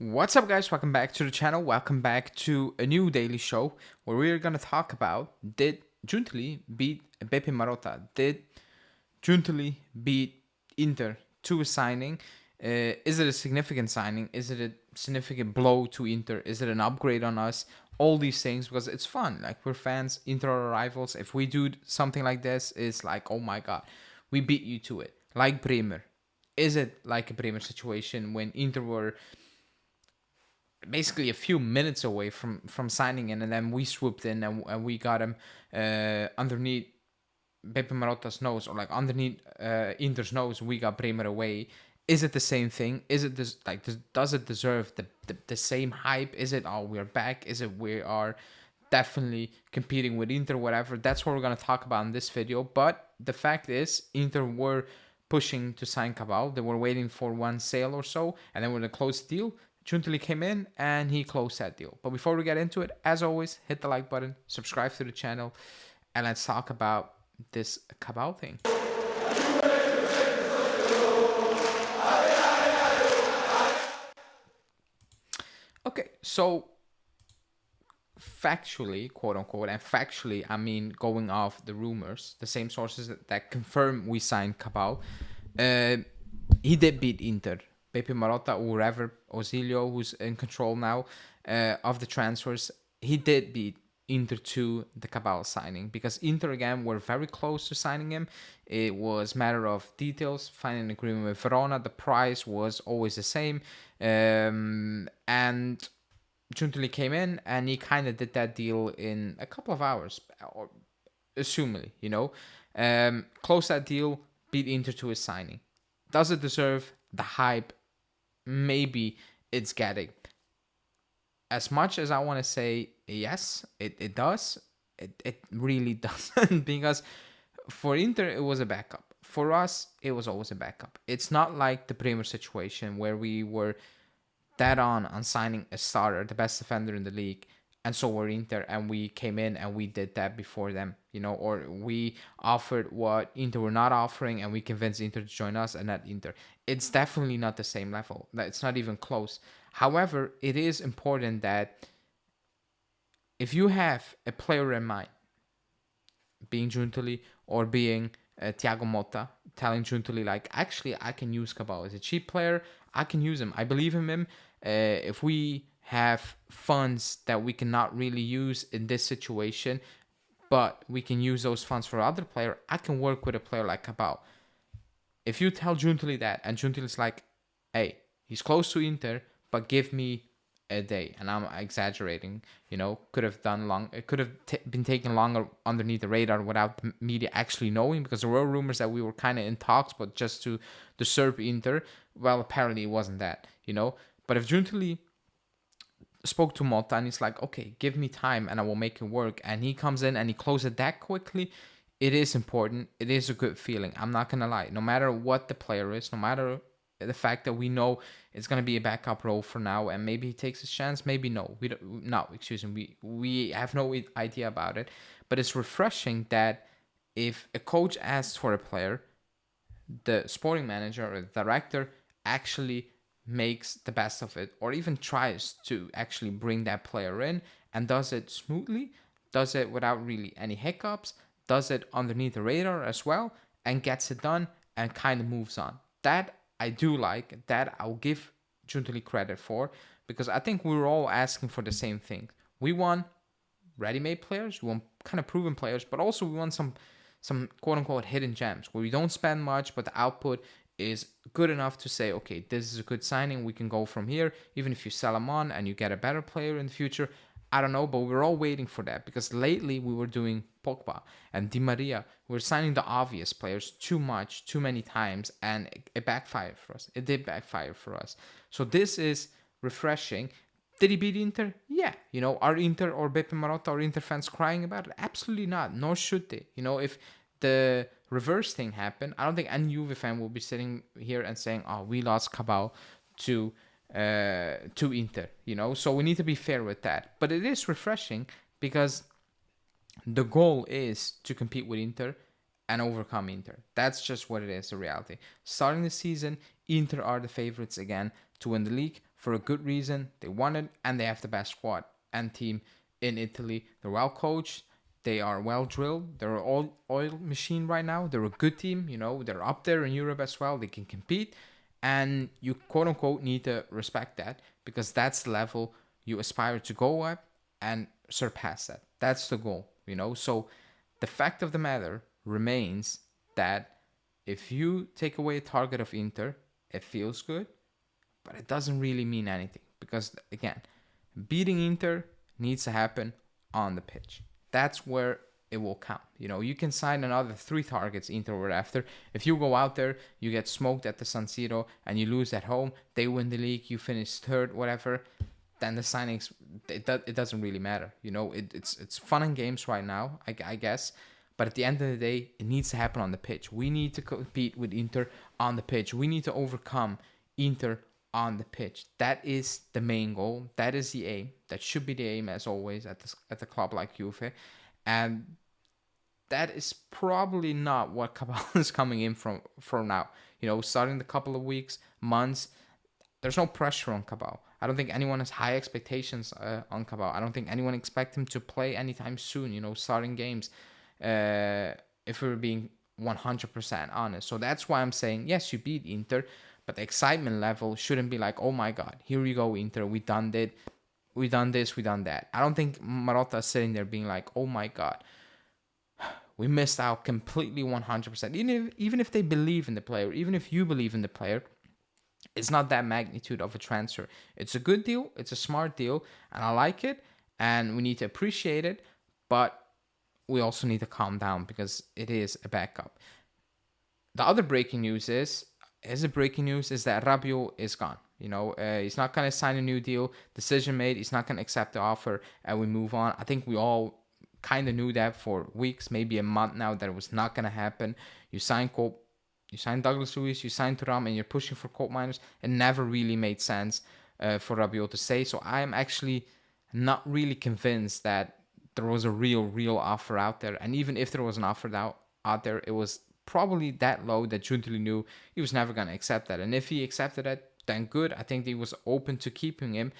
What's up, guys? Welcome back to the channel. Welcome back to a new daily show where we're going to talk about, did Giuntoli beat Beppe Marotta? Did Giuntoli beat Inter to a signing? Is it a significant signing? Is it a significant blow to Inter? Is it an upgrade on us? All these things, because it's fun. Like, we're fans, Inter are rivals. If we do something like this, it's like, oh my god, we beat you to it. Like Bremer. Is it like a Bremer situation when Inter were basically a few minutes away from signing in, and then we swooped in and we got him underneath Beppe Marotta's nose, or like underneath Inter's nose? We got Bremer away. Is it the same thing? Is it this, like, does it deserve the same hype? Is it, oh, we're back? Is it we are definitely competing with Inter, whatever? That's what we're going to talk about in this video. But the fact is, Inter were pushing to sign Cabal. They were waiting for one sale or so, and then when they closed the deal, Giuntoli came in and he closed that deal. But before we get into it, as always, hit the like button, subscribe to the channel, and let's talk about this Cabal thing. Okay, so factually, quote unquote, and factually, I mean going off the rumors, the same sources that confirm we signed Cabal, he did beat Inter. Beppe Marotta, or whoever, Osilio, who's in control now of the transfers, he did beat Inter to the Cabal signing, because Inter, again, were very close to signing him. It was a matter of details, finding an agreement with Verona. The price was always the same. And Giuntoli came in and he kind of did that deal in a couple of hours, or assumingly, closed that deal, beat Inter to his signing. Does it deserve the hype? Maybe it's getting. As much as I want to say yes, it does, it really doesn't, because for Inter it was a backup. For us, it was always a backup. It's not like the Bremer situation where we were dead on signing a starter, the best defender in the league, and so we're Inter, and we came in and we did that before them, or we offered what Inter were not offering and we convinced Inter to join us, and not Inter. It's definitely not the same level. It's not even close. However, it is important that if you have a player in mind, being Giuntoli or being Thiago Motta, telling Giuntoli, like, actually, I can use Cabal as a cheap player. I can use him. I believe in him. If we have funds that we cannot really use in this situation, but we can use those funds for other player, I can work with a player like Cabal. If you tell Giuntoli that, and Giuntoli's like, hey, he's close to Inter, but give me a day, and I'm exaggerating, could have done long, it could have been taken longer underneath the radar without the media actually knowing, because there were rumors that we were kind of in talks, but just to disturb Inter. Well, apparently it wasn't that, But if Giuntoli spoke to Motta and he's like, okay, give me time and I will make it work, and he comes in and he closes it that quickly, it is important. It is a good feeling. I'm not gonna lie. No matter what the player is, no matter the fact that we know it's gonna be a backup role for now, and maybe he takes his chance, maybe no. We don't. No, excuse me. We have no idea about it. But it's refreshing that if a coach asks for a player, the sporting manager or the director actually makes the best of it, or even tries to actually bring that player in, and does it smoothly, does it without really any hiccups, does it underneath the radar as well, and gets it done and kind of moves on. That I do like, that I'll give Giuntoli credit for, because I think we were all asking for the same thing. We want ready-made players, we want kind of proven players, but also we want some quote-unquote hidden gems where we don't spend much, but the output is good enough to say, okay, this is a good signing, we can go from here. Even if you sell them on and you get a better player in the future, I don't know, but we're all waiting for that, because lately we were doing Pogba and Di Maria. We're signing the obvious players too much, too many times, and it backfired for us. It did backfire for us. So this is refreshing. Did he beat Inter? Yeah. Are Inter or Beppe Marotta or Inter fans crying about it? Absolutely not. Nor should they. If the reverse thing happened, I don't think any Juve fan will be sitting here and saying, oh, we lost Cabal to Inter, So we need to be fair with that. But it is refreshing, because the goal is to compete with Inter and overcome Inter. That's just what it is, the reality. Starting the season, Inter are the favorites again to win the league. for a good reason. They won it, and they have the best squad and team in Italy. They're well coached. They are well drilled. They're all oil machine right now. They're a good team. They're up there in Europe as well. They can compete, and you quote unquote need to respect that, because that's the level you aspire to go up and surpass that. That's the goal. So the fact of the matter remains that if you take away a target of Inter, it feels good, but it doesn't really mean anything, because again, beating Inter needs to happen on the pitch. That's where it will count. You can sign another 3 targets Inter were after. If you go out there, you get smoked at the San Siro and you lose at home, they win the league, you finish third, whatever, then the signings, it doesn't really matter. It's fun and games right now, I guess. But at the end of the day, it needs to happen on the pitch. We need to compete with Inter on the pitch. We need to overcome Inter on the pitch. That is the main goal. That is the aim. That should be the aim, as always, at the club like Juve. And that is probably not what Cabal is coming in for now. Starting the couple of weeks, months, there's no pressure on Cabal. I don't think anyone has high expectations on Cabal. I don't think anyone expects him to play anytime soon, starting games, if we're being 100% honest. So that's why I'm saying, yes, you beat Inter, but the excitement level shouldn't be like, oh my God, here we go, Inter, we done this, we done that. I don't think Marotta is sitting there being like, oh my God, we missed out completely 100%. Even if they believe in the player, even if you believe in the player, it's not that magnitude of a transfer. It's a good deal, it's a smart deal, and I like it, and we need to appreciate it, but we also need to calm down, because it is a backup. The other breaking news is that Rabiot is gone. He's not going to sign a new deal. Decision made. He's not going to accept the offer, and we move on. I think we all kind of knew that for weeks, maybe a month now, that it was not going to happen. You sign Douglas Luiz, you sign Thuram, and you're pushing for court minors. It never really made sense for Rabiot to stay. So I am actually not really convinced that there was a real offer out there. And even if there was an offer out there, it was probably that low that Giuntoli knew he was never going to accept that. And if he accepted it, then good. I think he was open to keeping him,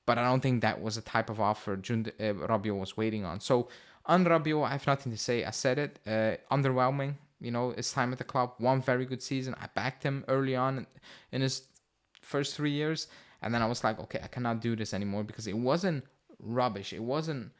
but I don't think that was the type of offer Rabiot was waiting on. So on Rabiot, I have nothing to say. I said it. Underwhelming. His time at the club. One very good season. I backed him early on in his first 3 years, and then I was like, okay, I cannot do this anymore, because it wasn't rubbish. It wasn't,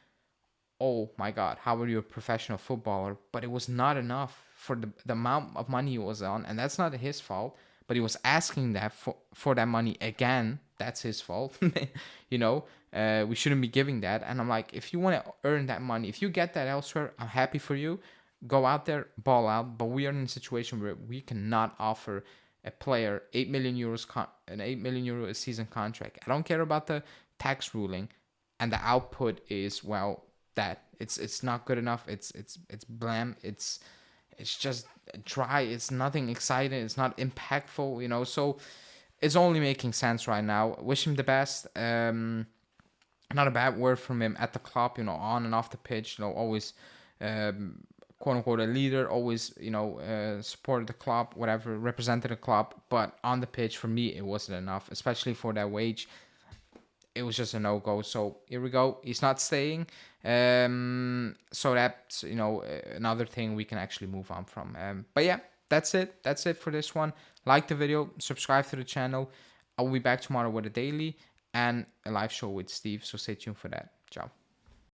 oh my God, how are you a professional footballer? But it was not enough for the amount of money he was on, and that's not his fault. But he was asking that for that money again. That's his fault. We shouldn't be giving that. And I'm like, if you want to earn that money, if you get that elsewhere, I'm happy for you. Go out there, ball out. But we are in a situation where we cannot offer a player 8 million euros an 8 million euro a season contract. I don't care about the tax ruling, and the output is, well, that it's not good enough. It's bland. It's just dry. It's nothing exciting. It's not impactful. So it's only making sense right now. Wish him the best. Not a bad word from him at the club, on and off the pitch, always quote unquote a leader, always supported the club, whatever, represented the club. But on the pitch, for me, it wasn't enough, especially for that wage. It was just a no-go. So here we go. He's not staying. So that's, another thing we can actually move on from. But yeah, that's it. That's it for this one. Like the video, subscribe to the channel. I will be back tomorrow with a daily and a live show with Steve. So stay tuned for that. Ciao.